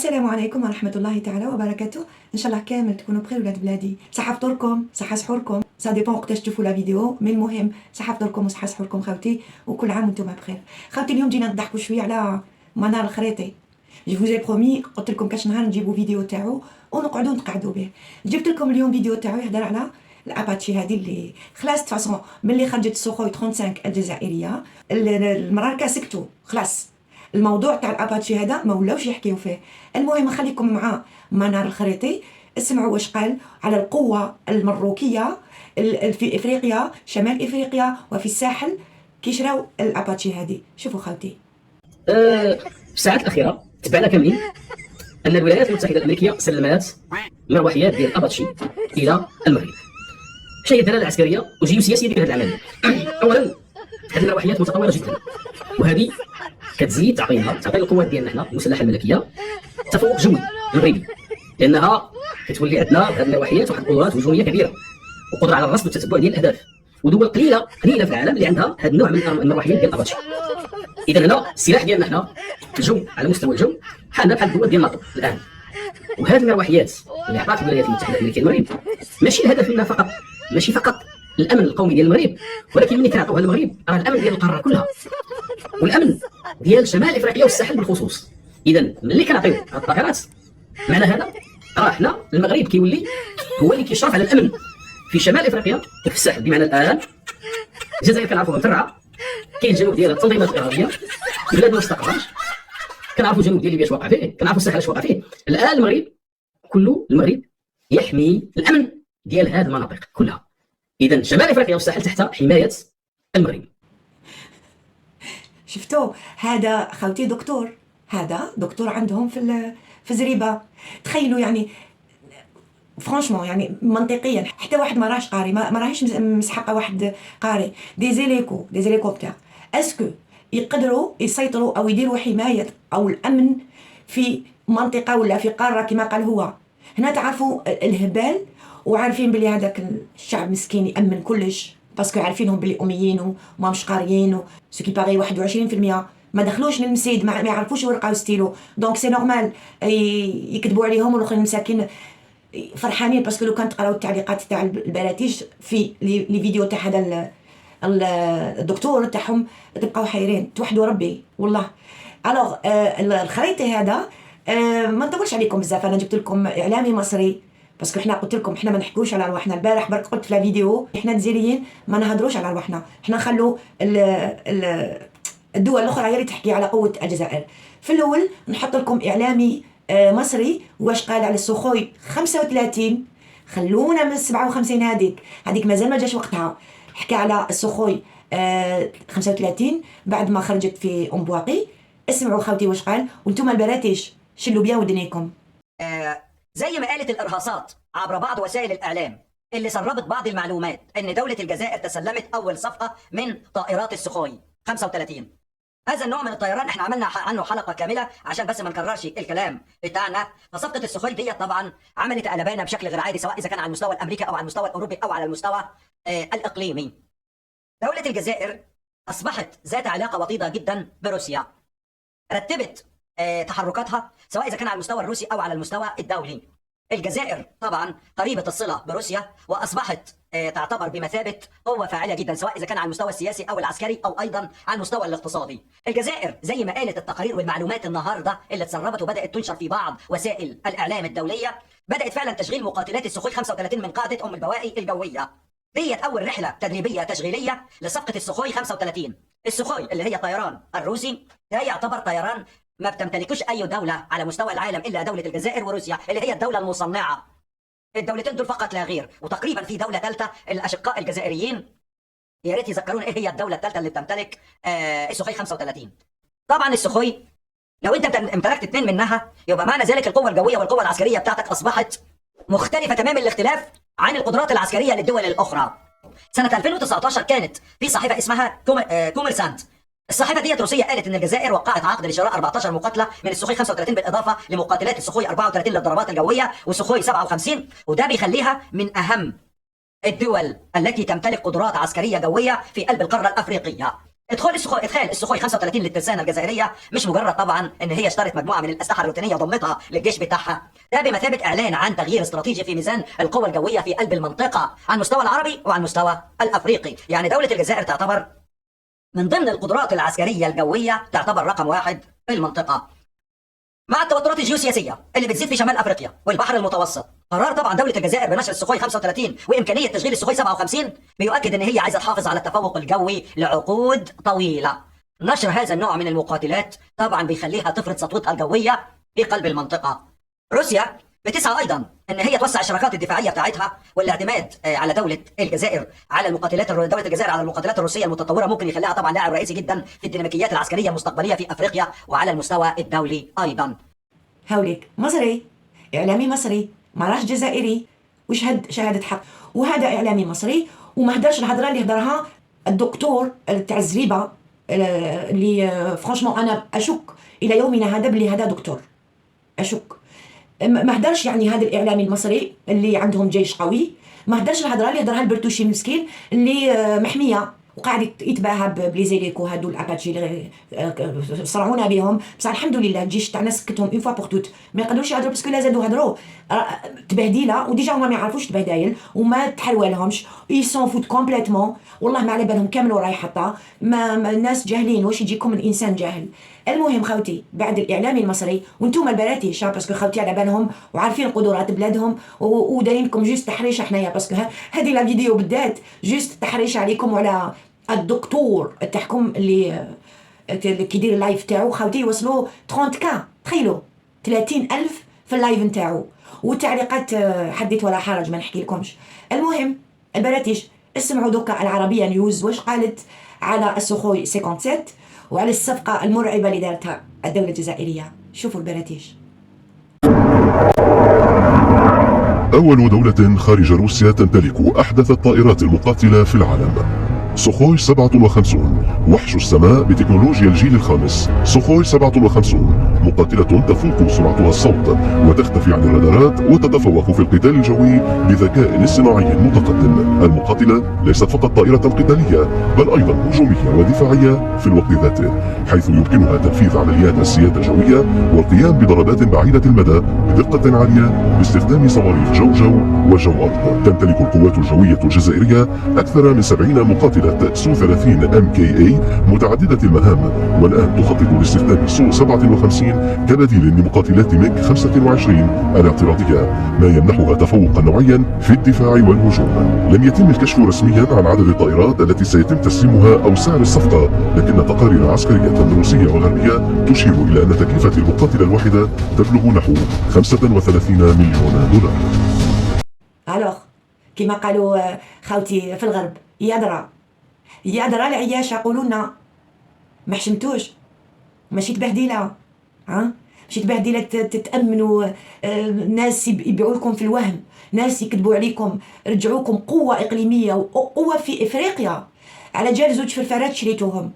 السلام عليكم ورحمة الله تعالى وبركاته. إن شاء الله كامل تكونوا بخير ولاد بلادي. صحة فطوركم، صحة سحوركم، سا ديبون وقتاش تشوفوا لا فيديو، مي المهم صحة فطوركم وصحة سحوركم خوتي، وكل عام وانتم بخير. خوتي اليوم جينا نضحكوا شوية على منار الخريطي. جو فوزي برومي، قلت لكم كاش نهار نجيبوا فيديو تاعو ونقعدوا نتقعدوا به. جبت لكم اليوم فيديو تاعو يهضر على الاباتشي هذه اللي خلاص فاسون ملي خرجت السوخوي 35 الجزائريه المراركه سكتوا خلاص. الموضوع تاع الاباتشي هذا ما ولاوش يحكيو فيه. المهم نخليكم مع منار الخريطي، اسمعوا واش قال على القوه المروكيه في افريقيا، شمال افريقيا وفي الساحل كي شراو الاباتشي هذه. شوفوا خوتي. في الساعات الاخيره تبعنا كاملين ان الولايات المتحده الامريكيه سلمت مروحيات ديال الاباتشي الى المغرب. اش هي الدلاله العسكريه والجيوسياسيه ديال هذه العمليه؟ اولا هذه المروحيات متطوره جدا، وهذه كتزيد تعطي القوات ديالنا حنا المسلحه الملكيه تفوق جوي مغربي، لانها كتولي عندنا هذه المروحيات واحد القدرات هجوميه كبيره وقدره على الرصد والتتبع ديال الاهداف، ودول قليله في العالم اللي عندها هذا النوع من المروحيات ديال الاباتشي. اذا هنا السلاح ديالنا حنا الجو على مستوى الجو حالنا بحال الدول ديال ناطو الان. وهذه المروحيات اللي عطات الولايات المتحده الامريكيه المغرب ماشي الهدف منها فقط، ماشي فقط الامن القومي ديال المغرب، ولكن ملي كنعطوها المغرب راه الامن ديال القاره كلها والامن ديال شمال افريقيا والساحل بالخصوص. اذا ملي كنعطيو هاد الطائرات معنى هذا راه حنا المغرب كيولي هو اللي كيشرف على الامن في شمال افريقيا وفي الساحل. بمعنى الان الجزائر كنعرفوها مفرعه، كاين الجنوب ديالها التنظيمات الارهابيه، بلاد ما استقرارش، كنعرفوا الجنوب ديال ليبيا اش واقع فيه، كنعرفوا الساحل اش واقع فيه. الان المغرب كله المغرب يحمي الامن ديال هذه المناطق كلها. اذا شمال افريقيا والساحل تحت حمايه المغرب. شفتوا هذا خوتي دكتور، هذا دكتور عندهم في زريبه. تخيلوا يعني فرانشمون يعني منطقيا حتى واحد ما راهش قاري، ما راهيش مسحقه واحد قاري دي زيليكوبتر اسكو يقدروا يسيطروا او يديروا حمايه او الامن في منطقه ولا في قاره كما قال هو. هنا تعرفوا الهبال وعارفين بلي هذاك الشعب مسكين يامن كلش، باسكو عارفينهم بلي اميين وما مش قاريين، سو كي باغي 21% ما دخلوش للمسيد، ما يعرفوش ورقه وستيلو، دونك سي نورمال يكذبوا عليهم. والاخرين مساكين فرحانين باسكو لو كانت تقراو التعليقات تاع البراتيش في لي فيديو تاع هذا الدكتور تاعهم تبقاو حيرين توحدوا ربي والله. الوغ الخريطي هذا ما نطولش عليكم بزاف، انا جبت لكم اعلامي مصري باسكو حنا قلت لكم حنا ما نحكوش على رواحنا. البارح برك قلت في لا فيديو حنا الجزائريين ما نهضروش على رواحنا، حنا نخلو الدول الاخرى هي اللي تحكي على قوه الجزائر. في الاول نحط لكم اعلامي مصري واش قال على السخوي 35. خلونا من 57 هذيك مازال ما جاش وقتها. حكى على السخوي 35 بعد ما خرجت في ام بواقي. اسمعوا خوتي واش قال، وانتم البراتيش شلوا بيا ودنيكم. زي ما قالت الارهاصات عبر بعض وسائل الاعلام اللي سربت بعض المعلومات ان دوله الجزائر تسلمت اول صفقه من طائرات السخوي 35. هذا النوع من الطيران احنا عملنا عنه حلقه كامله عشان بس ما نكررش الكلام بتاعنا. فصفقه السخوي دي طبعا عملت قلبانه بشكل غير عادي، سواء اذا كان على المستوى الامريكي او على المستوى الاوروبي او على المستوى الاقليمي. دوله الجزائر اصبحت ذات علاقه وطيده جدا بروسيا، رتبت تحركاتها سواء اذا كان على المستوى الروسي او على المستوى الدولي. الجزائر طبعا قريبه الصله بروسيا واصبحت تعتبر بمثابه قوه فاعله جدا، سواء اذا كان على المستوى السياسي او العسكري او ايضا على المستوى الاقتصادي. الجزائر زي ما قالت التقارير والمعلومات النهارده اللي اتسربت وبدات تنشر في بعض وسائل الاعلام الدوليه، بدات فعلا تشغيل مقاتلات السخوي 35 من قاعده ام البواقي الجويه. ديت اول رحله تدريبيه تشغيليه لصفقه السخوي 35. السخوي اللي هي طيران الروسي ده يعتبر طيران ما بتمتلكوش اي دوله على مستوى العالم الا دوله الجزائر وروسيا اللي هي الدوله المصنعه. الدولتين دول فقط لا غير. وتقريبا في دوله ثالثه الاشقاء الجزائريين يا ريت يذكرون ايه هي الدوله الثالثه اللي بتمتلك السخوي 35. طبعا السخوي لو انت امتلكت اثنين منها يبقى معنى ذلك القوه الجويه والقوه العسكريه بتاعتك اصبحت مختلفه تمام الاختلاف عن القدرات العسكريه للدول الاخرى. سنه 2019 كانت في صحيفه اسمها كوميرسانت. الصحيفه ديت روسيه قالت ان الجزائر وقعت عقد لشراء 14 مقاتله من السخوي 35 بالاضافه لمقاتلات السخوي 34 للضربات الجويه والسخوي 57، وده بيخليها من اهم الدول التي تمتلك قدرات عسكريه جويه في قلب القاره الافريقيه. ادخال السخوي 35 للترسانه الجزائريه مش مجرد طبعا ان هي اشترت مجموعه من الاسلحه الروتينيه وضمتها للجيش بتاعها، ده بمثابه اعلان عن تغيير استراتيجي في ميزان القوى الجويه في قلب المنطقه على المستوى العربي وعلى المستوى الافريقي. يعني دوله الجزائر تعتبر من ضمن القدرات العسكريه الجويه، تعتبر رقم واحد في المنطقه. مع التوترات الجيوسياسيه اللي بتزيد في شمال افريقيا والبحر المتوسط، قرار طبعا دوله الجزائر بنشر السخوي 35 وامكانيه تشغيل السخوي 57 بيؤكد ان هي عايزه تحافظ على التفوق الجوي لعقود طويله. نشر هذا النوع من المقاتلات طبعا بيخليها تفرض سطوتها الجويه في قلب المنطقه. روسيا بتسعى ايضا ان هي توسع الشراكات الدفاعيه بتاعتها، والاعتماد على دوله الجزائر على دوله الجزائر على المقاتلات الروسيه المتطوره ممكن يخليها طبعا لاعب رئيسي جدا في الديناميكيات العسكريه المستقبليه في افريقيا وعلى المستوى الدولي ايضا. هاوليك مصري، إعلامي مصري، ما راش جزائري وشهد شهادة حق، وهذا إعلامي مصري وما هدرش الهضرة اللي هدرها الدكتور تاع الزريبة اللي فرانشمون أنا أشك إلى يومنا هذا بلي هذا دكتور، أشك. ما هدرش يعني هذا الإعلامي المصري اللي عندهم جيش قوي، ما هدرش الهضرة اللي هدرها البرتوشي المسكين اللي محمية وقاعد يتباهى بليزيليك وهادو الاباتشي اللي صرعونا بهم. بصح الحمد لله الجيش تاعنا سكتهم اون فوا بور توت، ما يقدروش يهضروا باسكو لا زادوا هضروا تبهديله وديجا هما ما يعرفوش تبهدايل وما تحلوالهمش اي سون فوت كومبليتمون. والله ما على بالهم كامل وراي حطه ما الناس جاهلين، واش يجيكم من انسان جاهل. المهم خوتي بعد الاعلامي المصري وانتم البراتيش باسكو خوتي على بالهم وعارفين قدرات بلادهم ودايرين لكم جوست تحريش حنايا باسكو هذه لا فيديو بالذات جوست تحريش عليكم وعلى الدكتور تاعكم اللي كيدير اللايف تاعو. خوتي يوصلوا 30K، تخيلوا 30,000 في اللايف نتاعو والتعليقات حدث ولا حرج ما نحكي لكمش. المهم البراتيش اسمعوا دوكا العربيه نيوز واش قالت على السخوي 57 وعلى الصفقه المرعبه اللي دارتها الدوله الجزائريه. شوفوا البراتيش. أول دولة خارج روسيا تمتلك أحدث الطائرات المقاتلة في العالم. سخوي 57 وحش السماء بتكنولوجيا الجيل الخامس. سخوي 57 مقاتلة تفوق سرعتها الصوت وتختفي عن الرادارات وتتفوق في القتال الجوي بذكاء اصطناعي متقدم. المقاتلة ليست فقط طائرة قتالية بل أيضا هجومية ودفاعية في الوقت ذاته، حيث يمكنها تنفيذ عمليات السيادة الجوية والقيام بضربات بعيدة المدى بدقة عالية باستخدام صواريخ جو وجو أرض. تمتلك القوات الجوية الجزائرية أكثر من 70 مقاتلة سو 30 MKA متعددة المهام، والآن تخطط لاستخدام سو 57 كبديل لمقاتلات ميك 25 الاعتراضية، ما يمنحها تفوقا نوعيا في الدفاع والهجوم. لم يتم الكشف رسميا عن عدد الطائرات التي سيتم تسليمها أو سعر الصفقة، لكن تقارير عسكرية روسية وغربية تشير إلى أن تكلفة المقاتلة الواحدة تبلغ نحو 35 مليون دولار. الوغ كما قالوا خاوتي في الغرب يادرا العياش يقولوا لنا ما حشمتوش، ماشي تبهديله ماشي تبهديله تتامنوا ناس يبيعوا لكم في الوهم، ناس يكذبوا عليكم، رجعوكم قوه اقليميه وقوه في افريقيا على جال زوج فرفارات شريتوهم.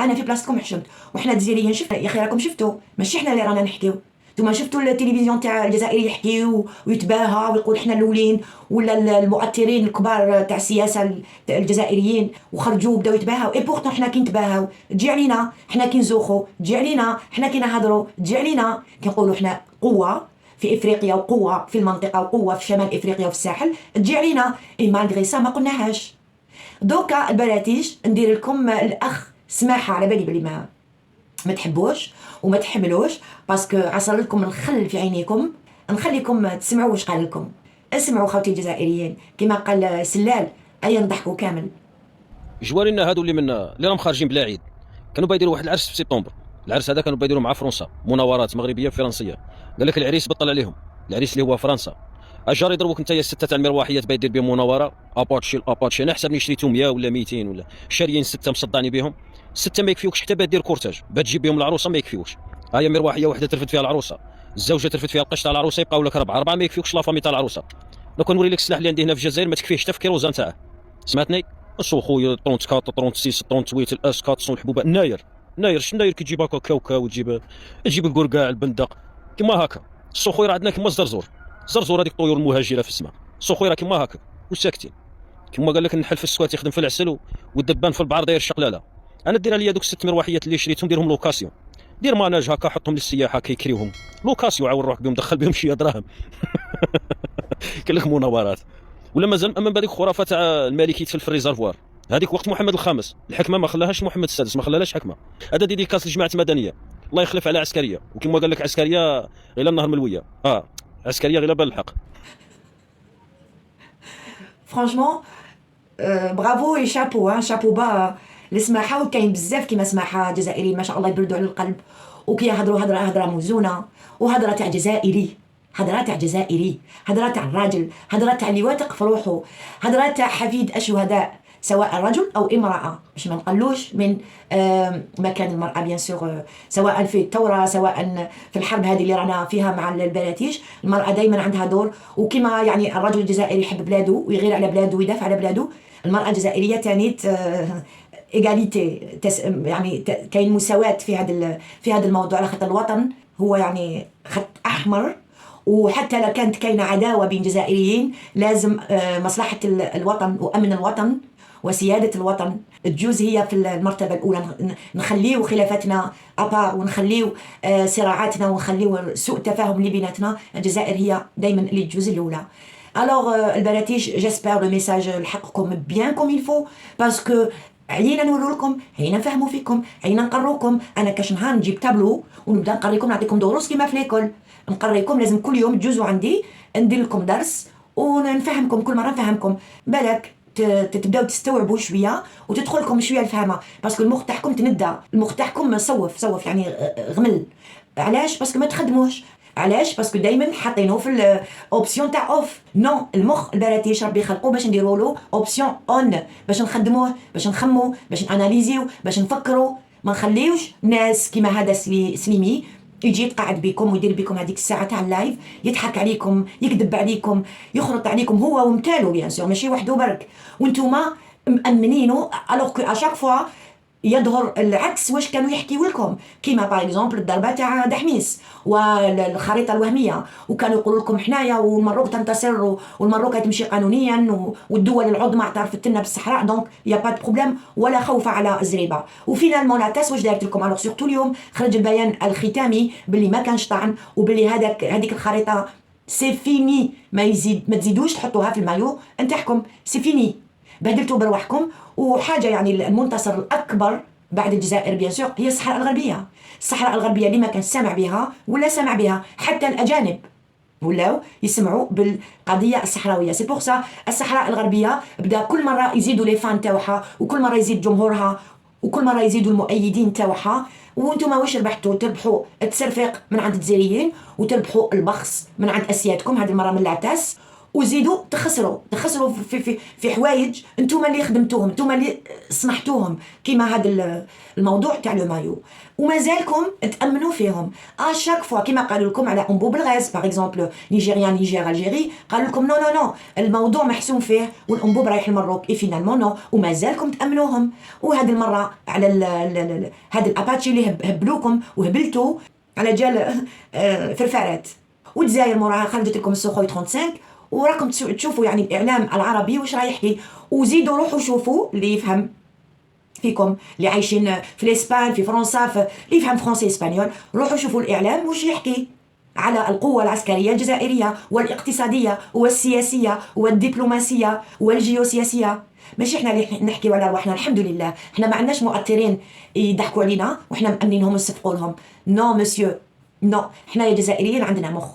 انا في بلاصتكم حشمت وحنا الجزائريين شفنا يا اخي راكم شفتوا، ماشي حنا اللي رانا نحكيو، نتوما شفتوا التلفزيون تاع الجزائري يحكي ويتباهى ويقول حنا الاولين، ولا المؤثرين الكبار تاع السياسه الجزائريين وخرجوا بداو يتباهوا. اي بورتون حنا كي نتباهوا تجي علينا، حنا كي نزوخوا تجي علينا، حنا كي نهضروا تجي علينا، كي نقولوا حنا قوه في افريقيا وقوه في المنطقه وقوه في شمال افريقيا وفي الساحل تجي علينا. اي مالغري سا ما قلناهاش. دوكا البراتيش ندير لكم الاخ سماحه، على بالي بلي ما تحبوش وما تحملوش باسكو عصر لكم الخل في عينيكم، نخليكم تسمعوا واش قال لكم. اسمعوا خوتي الجزائريين كما قال سلال، ايا نضحكوا كامل. جوارينا هادو اللي راهم خارجين بلا عيد كانوا بايديروا واحد العرس في سبتمبر. العرس هذا كانوا بايديروا مع فرنسا، مناورات مغربيه فرنسيه. قال لك العريس بطل عليهم، العريس اللي هو فرنسا. اجار يضربوك انت يا سته تاع المروحيات بايدير بهم مناوره الاباتشي انا حسبني شريتهم 100 ولا 200 ولا شاريين 6 مصدعني بهم 6 ما يكفيوكش حتى باه دير كورتاج باه تجيب بهم العروسه ما يكفيوش. هيا مروحيه واحده ترفد فيها العروسه، الزوجه ترفد فيها القش تاع العروسه، يبقاو لك 4 ما يكفيوكش لا فامي تاع العروسه. لو كان نوري لك السلاح اللي عندي هنا في الجزائر ما تكفيهش حتى في كيروزان تاعه، سمعتني؟ السو خويا 34 36 38 الاس 400 الحبوبه ناير شناير كي تجيب هكا كاوكا وتجيب الكركاع البندق كيما هكا. السو خويا راه عندنا كيما زرزور هذيك طيور المهاجره في السماء. السو خويا راه كيما هكا وساكتين كيما قال لك النحل في السكوات يخدم في العسل والدبان في البحر داير الشقلاله. انا دير لي دوك 6 مروحيات اللي شريتهم ديرهم لوكاسيون، دير ماناج هكا حطهم للسياحه كيكريوهم لوكاسيون، عاود روح بهم دخل بهم شي دراهم. كاين لك مناورات. ولا مازال اما بهذيك الخرافه تاع الملك يتفل في الريزرفوار، هذيك وقت محمد الخامس الحكمه ما خلاهاش محمد السادس، ما خلاهاش حكمه. هذا ديديكاس لجماعه المدنيه، الله يخلف على عسكريه. وكما قال لك عسكريه غير النهر ملويه، عسكريه غير بالحق. فرانشمون برافو اي شابو، شابو با للسماحه. وكاين بزاف كيما سماحه جزائريين ما شاء الله يبردوا على القلب، وكيهضروا هضره موزونه، وهضره تاع جزائري، هضره تاع جزائري، هضره تاع الراجل، هضره تاع اللي واثق في روحه، هضره تاع حفيد الشهداء سواء رجل او امراه، باش ما نقلوش من مكان المراه بيان سور، سواء في الثوره سواء في الحرب هذه اللي رانا فيها مع البلاتيش. المراه دائما عندها دور، وكما يعني الرجل الجزائري يحب بلاده ويغير على بلاده ويدافع على بلاده، المراه الجزائريه تانيت ايغاليتي، يعني كاين مساواة في هذا الموضوع، على خاطر الوطن هو يعني خط احمر. وحتى لو كانت كاينه عداوه بين جزائريين، لازم مصلحه الوطن وامن الوطن وسياده الوطن تجوز هي في المرتبه الاولى. نخليو خلافاتنا ابار، ونخليو صراعاتنا، ونخليو سوء التفاهم اللي بيناتنا. الجزائر هي دائما اللي تجوز الاولى. الوغ البراتيش، جيسبر لو ميساج لحقكم بيان كوم يلفو، باسكو عينا نورو لكم، عينا نفهموا فيكم، عينا نقروكم. انا كاش نهار نجيب تابلو ونبدا نقريكم، نعطيكم دروس كيما في ليكول، نقريكم. لازم كل يوم تجوزوا عندي ندير لكم درس ونفهمكم، كل مره نفهمكم. بالك تبداو تستوعبوا شويه وتدخل لكم شويه الفهمه، باسكو المخ تاعكم تندى، المخ تاعكم صوف يعني غمل. علاش؟ باسكو ما تخدموش. علاش؟ باسكو دائما حاطينه في الاوبسيون تاع اوف. نو، المخ البراتيش ربي خلقوه باش نديروا له اوبسيون اون، باش نخدموه، باش نخمو، باش ناناليزيو، باش نفكروا. ما نخليوش ناس كيما هذا سليمي يجي يتقعد بكم ويدير بكم هذيك الساعه تاع اللايف، يضحك عليكم، يكذب عليكم، يخرط عليكم هو ومثالو بيان سور، ماشي وحده برك، وانتوما مأمنينه. الوغ كو اشاك فوا يظهر العكس واش كانوا يحكيوا لكم، كيما باغ اكزومبل الضربه تاع دحميس والخريطه الوهميه، وكانوا يقولوا لكم حنايا والمروك تنتصر والمروك تمشي قانونيا والدول العظمى اعترفت لنا بالصحراء، دونك يا با دو بروبليم ولا خوف على الزريبه. وفينالمون لا تاس واش دارت لكم؟ الوغ سورتو اليوم خرج البيان الختامي باللي ما كانش طعن، وباللي هذيك الخريطه سي فيني، ما تزيدوش تحطوها في المايو نتاعكم، سي فيني، بهدلتوا برواحكم. وحاجه يعني المنتصر الاكبر بعد الجزائر بيان سور هي الصحراء الغربيه. الصحراء الغربيه اللي ما كان سامع بها ولا سامع بها، حتى الاجانب ولاو يسمعوا بالقضيه الصحراويه. سي بور سا الصحراء الغربيه بدا كل مره يزيدوا لي فان تاعها، وكل مره يزيد جمهورها، وكل مره يزيدوا المؤيدين تاعها. وانتم واش ربحتوا؟ تربحوا التسرفيق من عند الجزائريين، وتربحوا البخس من عند اسيادكم، هذه المره من العتاس. وزيدوا تخسروا في حوايج انتم اللي خدمتوهم، انتم اللي صنحتوهم، كيما هذا الموضوع تاع لو مايو، ومازالكم تامنوا فيهم. اشاك فوا كيما قالوا لكم على انبوب الغاز باغ اكزومبل، نيجيريان نيجير الجيري، قالوا لكم نو نو نو الموضوع محسوم فيه والانبوب رايح للمروك، اي فينالمون نو، ومازالكم تامنوهم. وهذه المره على هذا الاباتشي اللي هبلوكم وهبلتوا على جال فرفارات. والجزائر موراها خرجت لكم السوخوي 35، وراكم تشوفوا يعني الاعلام العربي واش راه يحكي. وزيدوا روحوا شوفوا اللي يفهم فيكم، اللي عايشين في الاسبان في فرنسا، اللي يفهم فرنسي اسبانيول، روحوا شوفوا الاعلام واش يحكي على القوه العسكريه الجزائريه والاقتصاديه والسياسيه والدبلوماسيه والجيوسياسيه. ماشي احنا اللي نحكيو على رواحنا، الحمد لله احنا ما عندناش مؤثرين يضحكوا علينا وحنا مأمنينهم ونصفقوا لهم. نو مسيو نو، احنا يا جزائريين عندنا مخ.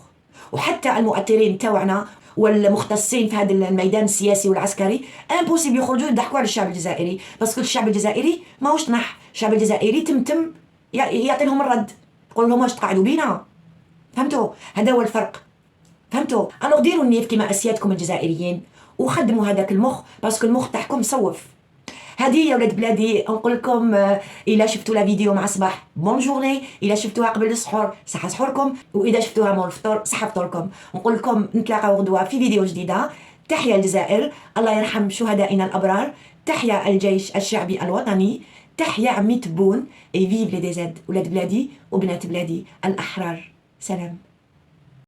وحتى المؤثرين تاعنا والمختصين في هذا الميدان السياسي والعسكري امبوسيبل يخرجوا يضحكوا على الشعب الجزائري، باسكو الشعب الجزائري ماهوش طنح. الشعب الجزائري تم يعطي لهم الرد، يقول لهم واش تقعدوا بينا. فهمتوا؟ هذا هو الفرق. فهمتوا؟ الوغ ديروا النيف كيما اسيادكم الجزائريين وخدموا هذاك المخ، باسكو المخ تاعكم صوف. هذه يا ولاد بلادي نقول لكم الا شفتوا لا فيديو مع صباح بون جورني، الا شفتوها قبل السحور صحه سحوركم، واذا شفتوها مول الفطور صحه فطوركم. نقول لكم نتلاقاو غدوه في فيديو جديده. تحيا الجزائر، الله يرحم شهدائنا الابرار، تحيا الجيش الشعبي الوطني، تحيا عمي تبون، اي فيف لي دي زاد ولاد بلادي وبنات بلادي الاحرار. سلام.